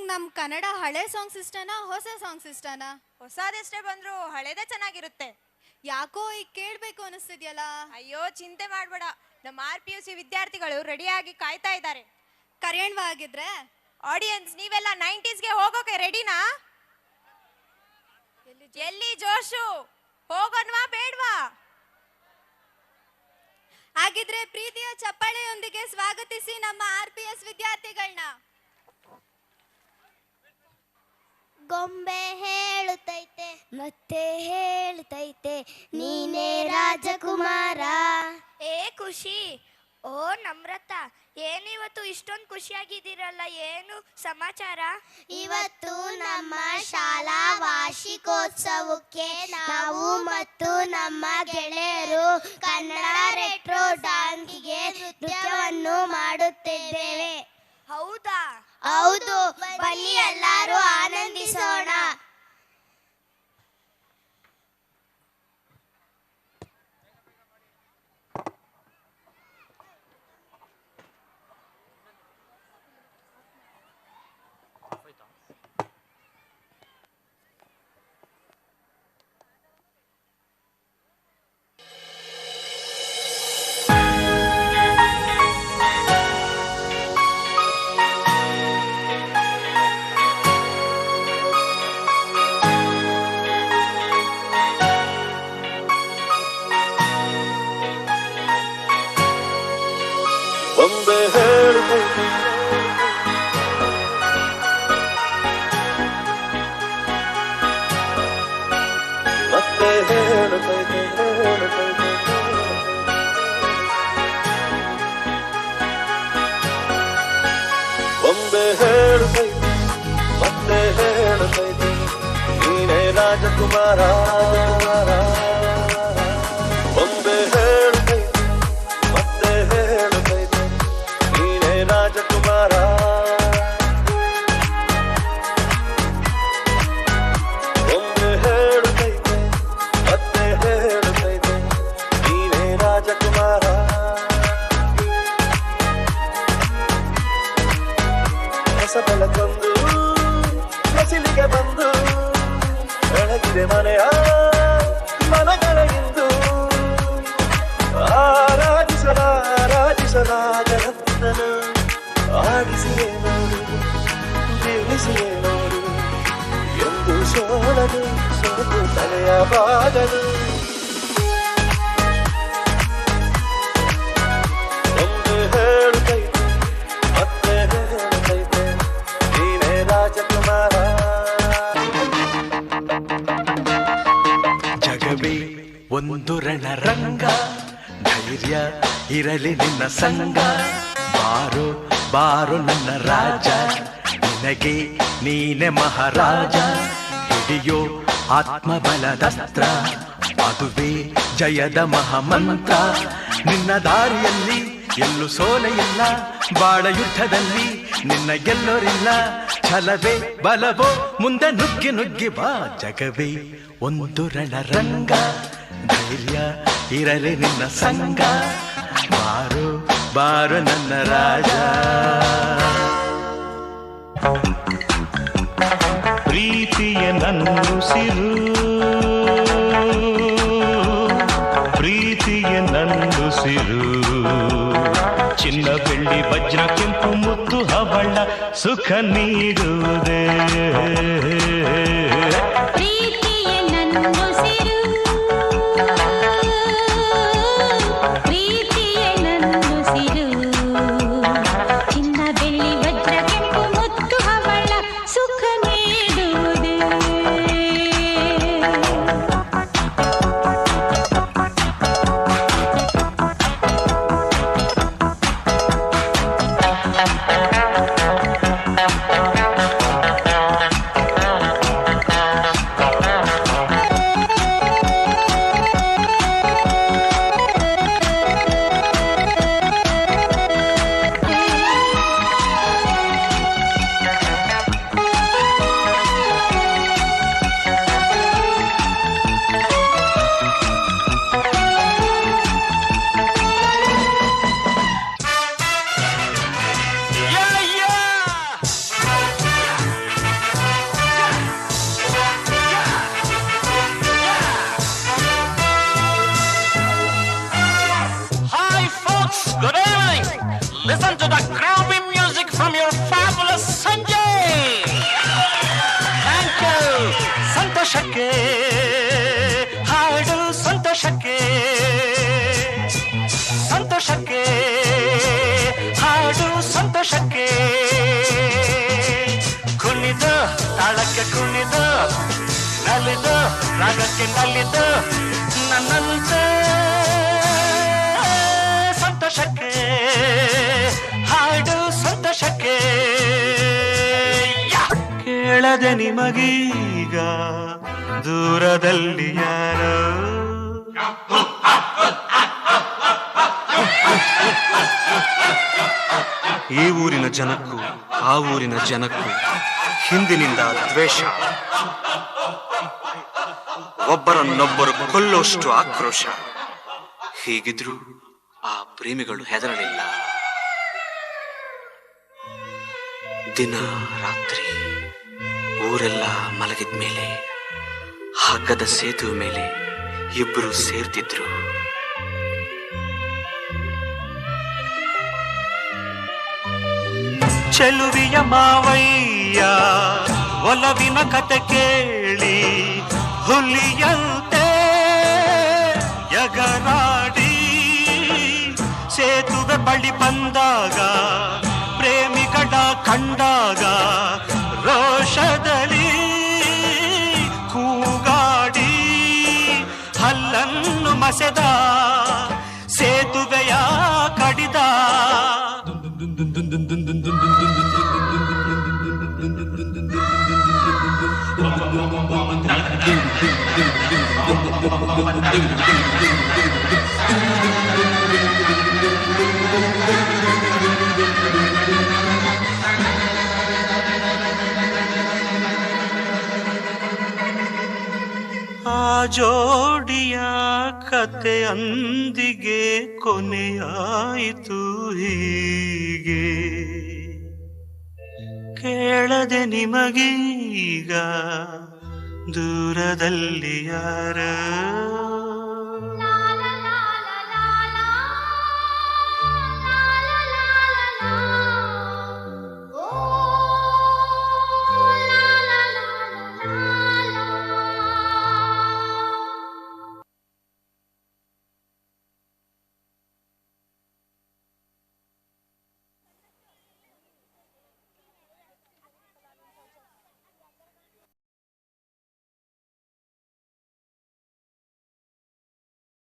ನಮ್ ಕನ್ನಡ ಹಳೆ ಸಾಂಗ್ಸ್ ಇಷ್ಟನಾ ಹೊಸ ಸಾಂಗ್ಸ್ ಇಷ್ಟನಾ? ಹೊಸದೆಷ್ಟೇ ಬಂದ್ರು ಹಳೇದೇ ಚೆನ್ನಾಗಿರುತ್ತೆ. ಯಾಕೋ ಈಗ ಕೇಳ್ಬೇಕು ಅನಿಸ್ತಿದ್ಯಲ್ಲ. ಅಯ್ಯೋ ಚಿಂತೆ ಮಾಡ್ಬೇಡ, ನಮ್ಮ RPUC ವಿದ್ಯಾರ್ಥಿಗಳು ರೆಡಿಯಾಗಿ ಕಾಯ್ತಾ ಇದ್ದಾರೆ. ಕರೆಯಣ್ವಾ ಆಗಿದ್ರೆ? ಆಡಿಯನ್ಸ್ ನೀವೆಲ್ಲ 90sಗೆ ಹೋಗೋಕೆ ರೆಡಿನಾ? ಎಲ್ಲಿ ಜೋಶು, ಹೋಗೋಣವಾ ಬೇಡ್ವಾ? ಹಾಗಿದ್ರೆ ಪ್ರೀತಿಯ ಚಪ್ಪಾಳೆಯೊಂದಿಗೆ ಸ್ವಾಗತಿಸಿ ನಮ್ಮ RPS ವಿದ್ಯಾರ್ಥಿಗಳನ್ನ. ಗೊಂಬೆ ಹೇಳುತ್ತೈತೆ ಮತ್ತೆ ಹೇಳುತ್ತೈತೆ ನೀನೇ ರಾಜಕುಮಾರ. ಏ ಖುಷಿ, ಓ ನಮ್ರತ, ಏನಿವತ್ತು ಇಷ್ಟೊಂದು ಖುಷಿಯಾಗಿದ್ದೀರಲ್ಲ, ಏನು ಸಮಾಚಾರ? ಇವತ್ತು ನಮ್ಮ ಶಾಲಾ ವಾರ್ಷಿಕೋತ್ಸವಕ್ಕೆ ನಾವು ಮತ್ತು ನಮ್ಮ ಗೆಳೆಯರು ಕನ್ನಡ ರೆಟ್ರೋ ಡಾನ್ಸ್ಗೆ ನೃತ್ಯವನ್ನು ಮಾಡುತ್ತಿದ್ದೇವೆ. ಹೌದಾ? ಹೌದು, ಬನ್ನಿ ಎಲ್ಲರೂ ಆನಂದಿಸೋಣ. ಒಂದೇ ಹೇಳ್ತೈತೆ ಮತ್ತೆ ಹೇಳ್ತೈತೆ ಒಂದೇ ಹೇಳ್ತೈತೆ ಮತ್ತೆ ಹೇಳ್ತೈತೆ ನೀನೇ ರಾಜಕುಮಾರ. ಒಂದೇ ಹೇಳ್ತೈತೆ ಮತ್ತೆ ಹೇಳ್ತೈತೆ ನೀನೇ ರಾಜಕುಮಾರ. ಒಂದೇ ಹೇಳ್ತೈತೆ ಮತ್ತೆ ಹೇಳ್ತೈತೆ ನೀನೇ ರಾಜಕುಮಾರ. ಹೊಸ ಬೆಳಕೊಂದು ಹೊಸಿಲಿಗೆ ಬಂದು ಬೆಳಗಿದೆ ಮನೆಯ ಮನಗಳ ಇಂದು. ಆರಾಧಿಸಲಾಗನಂದನು ಆಡಿಸಿಯೇ ನೋಡು ಬೀಳಿಸಿಯೇ ನೋಡು ಎಂದು ಸೋಲನು ಸೋತು ತಲೆಯ ಬಾಗಲು. ಒಂದು ಹೇಳುತ್ತೈತೆ ಮತ್ತೆ ಹೇಳುತ್ತೈತೆ ನೀನೇ ರಾಜಕುಮಾರ. ಜಗವೇ ಒಂದು ರಣರಂಗ, ಧೈರ್ಯ ಇರಲಿ ನಿನ್ನ ಸಂಗ. ಬಾರೋ ಬಾರೋ ನನ್ನ ರಾಜ, ನಿನಗೆ ನೀನೆ ಮಹಾರಾಜ. ಹಿಡಿಯೋ ಆತ್ಮಬಲದಸ್ತ್ರ, ಅದುವೇ ಜಯದ ಮಹಾಮಂತ್ರ. ನಿನ್ನ ದಾರಿಯಲ್ಲಿ ಎಲ್ಲೂ ಸೋಲೆಯಿಲ್ಲ, ಬಾಳ ಯುದ್ಧದಲ್ಲಿ ನಿನ್ನ ಗೆಲ್ಲೋರಿಲ್ಲ. ಛಲವೇ ಬಲವೋ ಮುಂದೆ ನುಗ್ಗಿ ನುಗ್ಗಿ ಬಾ. ಜಗವೇ ಒಂದು ರಣರಂಗ, ಧೈರ್ಯ ಇರಲಿ ನಿನ್ನ ಸಂಗ. ಬಾರು ಬಾರು ನನ್ನ ರಾಜ. ಪ್ರೀತಿಯ ನನ್ನುಸಿರು, ಪ್ರೀತಿಯ ನನ್ನುಸಿರು. ಚಿನ್ನ ಬೆಳ್ಳಿ ವಜ್ರ ಕೆಂಪು ಮುತ್ತು ಹವಳ ಸುಖ ನೀಡುವುದೇ. ಪ್ರೀತಿಯ ನನ್ನುಸಿರು, ಪ್ರೀತಿಯ ನನ್ನುಸಿರು. ಚಿನ್ನ ಬೆಳ್ಳಿ ವಜ್ರ ಕೆಂಪು ಮುತ್ತು ಹವಳ ಸುಖ ನೀಡುವುದೇ. ತಾಳಕ್ಕೆ ಕುಣಿದು ನಲಿದು ರಾಗಕ್ಕೆ ನಲಿದು ನನ್ನಂತೆ ಸಂತೋಷಕ್ಕೆ ಹಾಡು ಸಂತೋಷಕ್ಕೆ ಕೇಳದೆ ನಿಮಗೀಗ ದೂರದಲ್ಲಿ ಯಾರೋ ಈ ಊರಿನ ಜನಕ್ಕೂ ಆ ಊರಿನ ಜನಕ್ಕೂ ಹಿಂದಿನಿಂದ ದ್ವೇಷ, ಒಬ್ಬರನ್ನೊಬ್ಬರು ಕೊಲ್ಲೋಷ್ಟು ಆಕ್ರೋಶ. ಹೀಗಿದ್ರು ಆ ಪ್ರೇಮಿಗಳು ಹೆದರಲಿಲ್ಲ. ದಿನ ರಾತ್ರಿ ಊರೆಲ್ಲ ಮಲಗಿದ್ಮೇಲೆ ಹಗ್ಗದ ಸೇತುವೆ ಮೇಲೆ ಇಬ್ಬರು ಸೇರ್ತಿದ್ರು. ಚೆಲುವಿಯ ಮಾವಯ್ಯ ಒಲವಿನ ಕತೆ ಕೇಳಿ ಹುಲಿಯಂತೆ ಎಗರಾಡಿ ಸೇತುವೆ ಬಳಿ ಬಂದಾಗ ಪ್ರೇಮಿಗಳ ಕಂಡಾಗ ರೋಷದಲ್ಲಿ ಕೂಗಾಡಿ ಹಲ್ಲನ್ನು ಮಸೆದ ಸೇತುವೆಯ ಕಡಿದ. ಆ ಜೋಡಿಯ ಕತೆ ಅಂದಿಗೆ ಕೊನೆಯಾಯಿತು ಹೀಗೆ. ಕೇಳದೆ ನಿಮಗೀಗ ದೂರದಲ್ಲಿ ಯಾರ